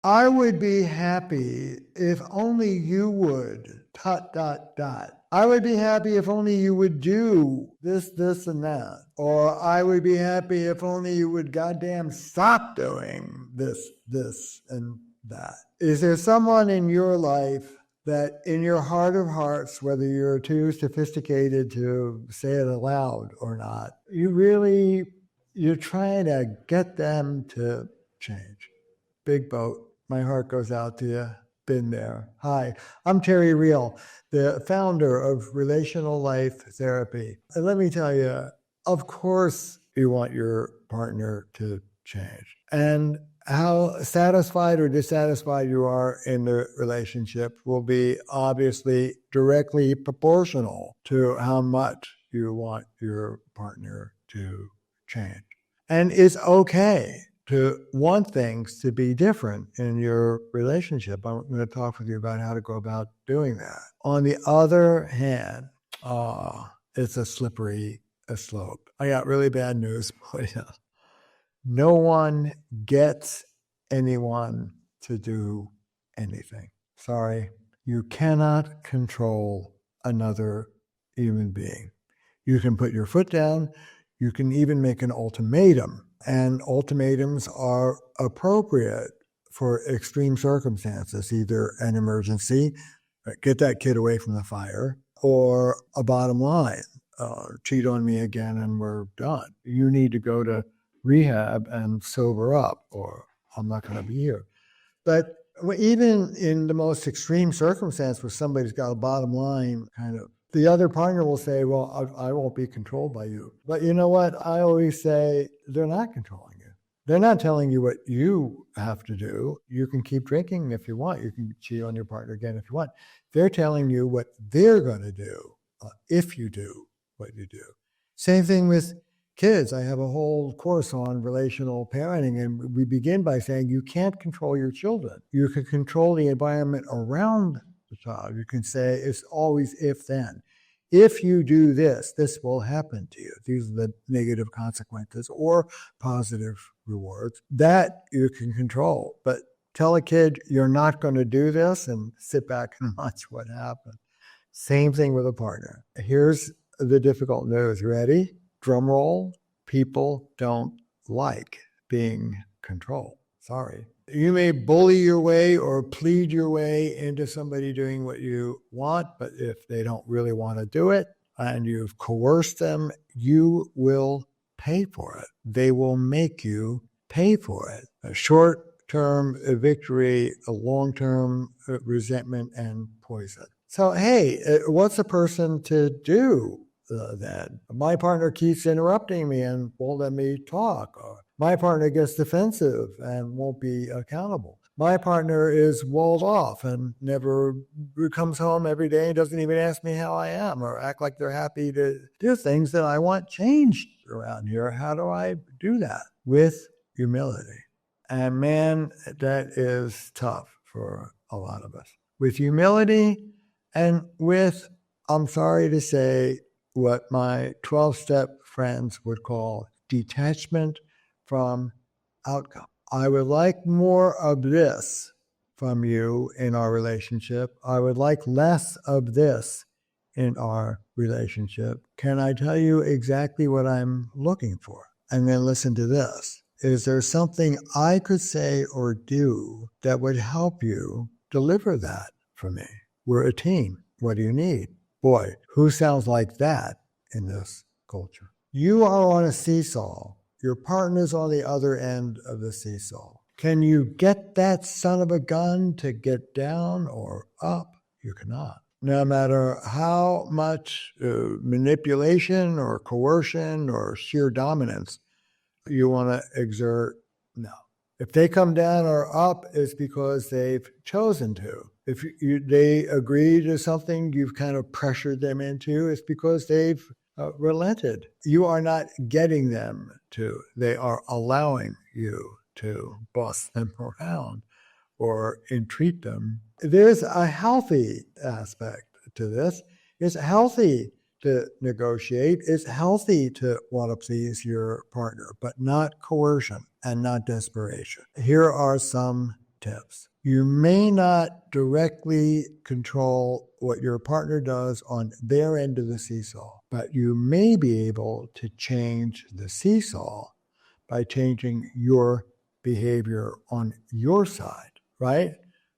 I would be happy if only you would, ... I would be happy if only you would do this, this, and that. Or I would be happy if only you would goddamn stop doing this, this, and that. Is there someone in your life that in your heart of hearts, whether you're too sophisticated to say it aloud or not, you're trying to get them to change? Big boat. My heart goes out to you. Been there. Hi, I'm Terry Real, the founder of Relational Life Therapy. And let me tell you, of course you want your partner to change. And how satisfied or dissatisfied you are in the relationship will be obviously directly proportional to how much you want your partner to change. And it's okay to want things to be different in your relationship. I'm going to talk with you about how to go about doing that. On the other hand, it's a slippery slope. I got really bad news for you. No one gets anyone to do anything. Sorry, you cannot control another human being. You can put your foot down. You can even make an ultimatum. And ultimatums are appropriate for extreme circumstances, either an emergency, get that kid away from the fire, or a bottom line, cheat on me again and we're done. You need to go to rehab and sober up, or I'm not going to be here. But even in the most extreme circumstance where somebody's got a bottom line kind of, the other partner will say, well, I won't be controlled by you. But you know what? I always say they're not controlling you. They're not telling you what you have to do. You can keep drinking if you want. You can cheat on your partner again if you want. They're telling you what they're going to do if you do what you do. Same thing with kids. I have a whole course on relational parenting, and we begin by saying you can't control your children. You can control the environment around the child. You can say it's always if then. If you do this, this will happen to you. These are the negative consequences or positive rewards that you can control. But tell a kid you're not going to do this and sit back and watch what happens. Same thing with a partner. Here's the difficult news. Ready? Drum roll. People don't like being controlled. Sorry. You may bully your way or plead your way into somebody doing what you want, but if they don't really want to do it and you've coerced them, you will pay for it. They will make you pay for it. A short-term victory, a long-term resentment and poison. So, hey, what's a person to do then? My partner keeps interrupting me and won't let me talk. Or my partner gets defensive and won't be accountable. My partner is walled off and never comes home every day and doesn't even ask me how I am or act like they're happy to do things that I want changed around here. How do I do that? With humility. And man, that is tough for a lot of us. With humility and with, I'm sorry to say, what my 12-step friends would call detachment from outcome. I would like more of this from you in our relationship. I would like less of this in our relationship. Can I tell you exactly what I'm looking for? And then listen to this. Is there something I could say or do that would help you deliver that for me? We're a team. What do you need? Boy, who sounds like that in this culture? You are on a seesaw. Your partner's on the other end of the seesaw. Can you get that son of a gun to get down or up? You cannot. No matter how much manipulation or coercion or sheer dominance you want to exert, no. If they come down or up, it's because they've chosen to. If they agree to something you've kind of pressured them into, it's because they've relented. You are not getting them to. They are allowing you to boss them around or entreat them. There's a healthy aspect to this. It's healthy to negotiate. It's healthy to want to please your partner, but not coercion and not desperation. Here are some tips. You may not directly control what your partner does on their end of the seesaw, but you may be able to change the seesaw by changing your behavior on your side, right?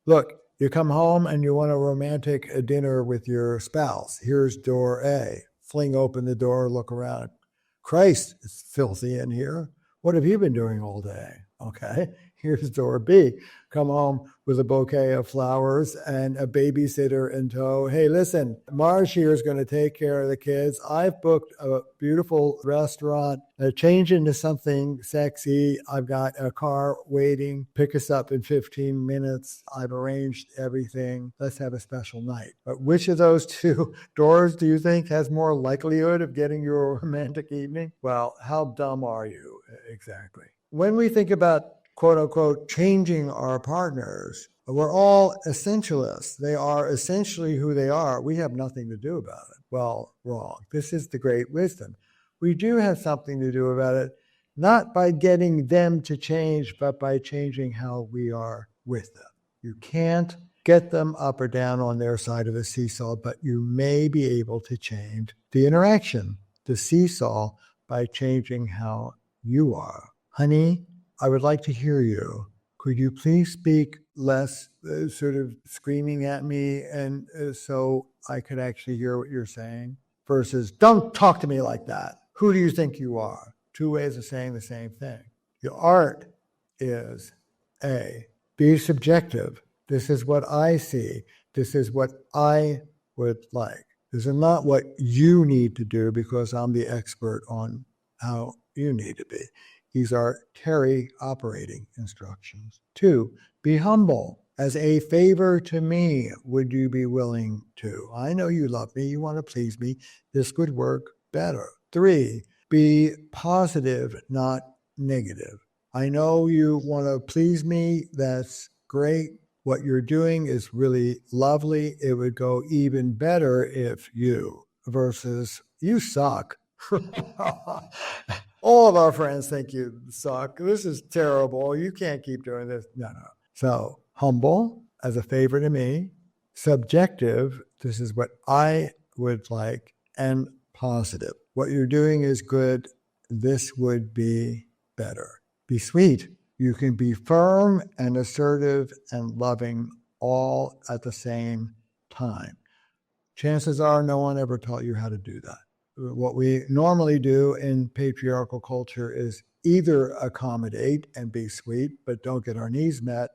Look, you come home and you want a romantic dinner with your spouse. Here's door A. Fling open the door, look around. Christ, it's filthy in here. What have you been doing all day? Okay, here's door B. Come home with a bouquet of flowers and a babysitter in tow. Hey, listen, Marge here is going to take care of the kids. I've booked a beautiful restaurant. Change into something sexy. I've got a car waiting. Pick us up in 15 minutes. I've arranged everything. Let's have a special night. But which of those two doors do you think has more likelihood of getting you a romantic evening? Well, how dumb are you exactly? When we think about quote unquote changing our partners, we're all essentialists. They are essentially who they are. We have nothing to do about it. Well, wrong. This is the great wisdom. We do have something to do about it, not by getting them to change, but by changing how we are with them. You can't get them up or down on their side of the seesaw, but you may be able to change the interaction, the seesaw, by changing how you are. Honey, I would like to hear you. Could you please speak less sort of screaming at me and so I could actually hear what you're saying? Versus, don't talk to me like that. Who do you think you are? Two ways of saying the same thing. The art is A, be subjective. This is what I see. This is what I would like. This is not what you need to do because I'm the expert on how you need to be. These are Terry operating instructions. 2, be humble. As a favor to me, would you be willing to? I know you love me. You want to please me. This could work better. 3, be positive, not negative. I know you want to please me. That's great. What you're doing is really lovely. It would go even better if you versus you suck. All of our friends think you suck. This is terrible. You can't keep doing this. No. So humble as a favor to me, subjective, this is what I would like, and positive. What you're doing is good. This would be better. Be sweet. You can be firm and assertive and loving all at the same time. Chances are no one ever taught you how to do that. What we normally do in patriarchal culture is either accommodate and be sweet, but don't get our needs met,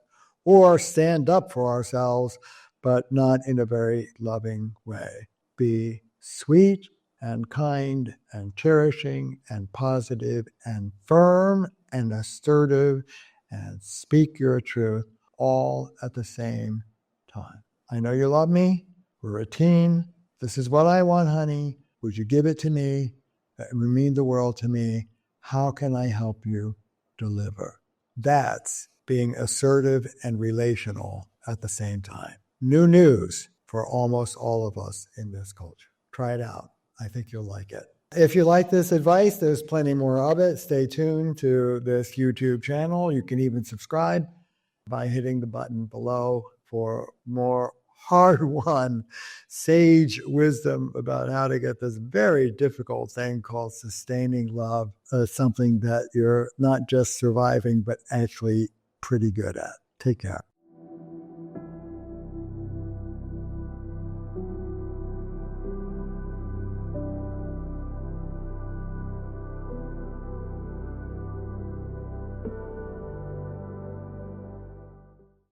or stand up for ourselves, but not in a very loving way. Be sweet and kind and cherishing and positive and firm and assertive and speak your truth all at the same time. I know you love me. We're a team. This is what I want, honey. Would you give it to me? It would mean the world to me. How can I help you deliver? That's being assertive and relational at the same time. New news for almost all of us in this culture. Try it out. I think you'll like it. If you like this advice, there's plenty more of it. Stay tuned to this YouTube channel. You can even subscribe by hitting the button below for more hard-won sage wisdom about how to get this very difficult thing called sustaining love, something that you're not just surviving, but actually pretty good at. Take care.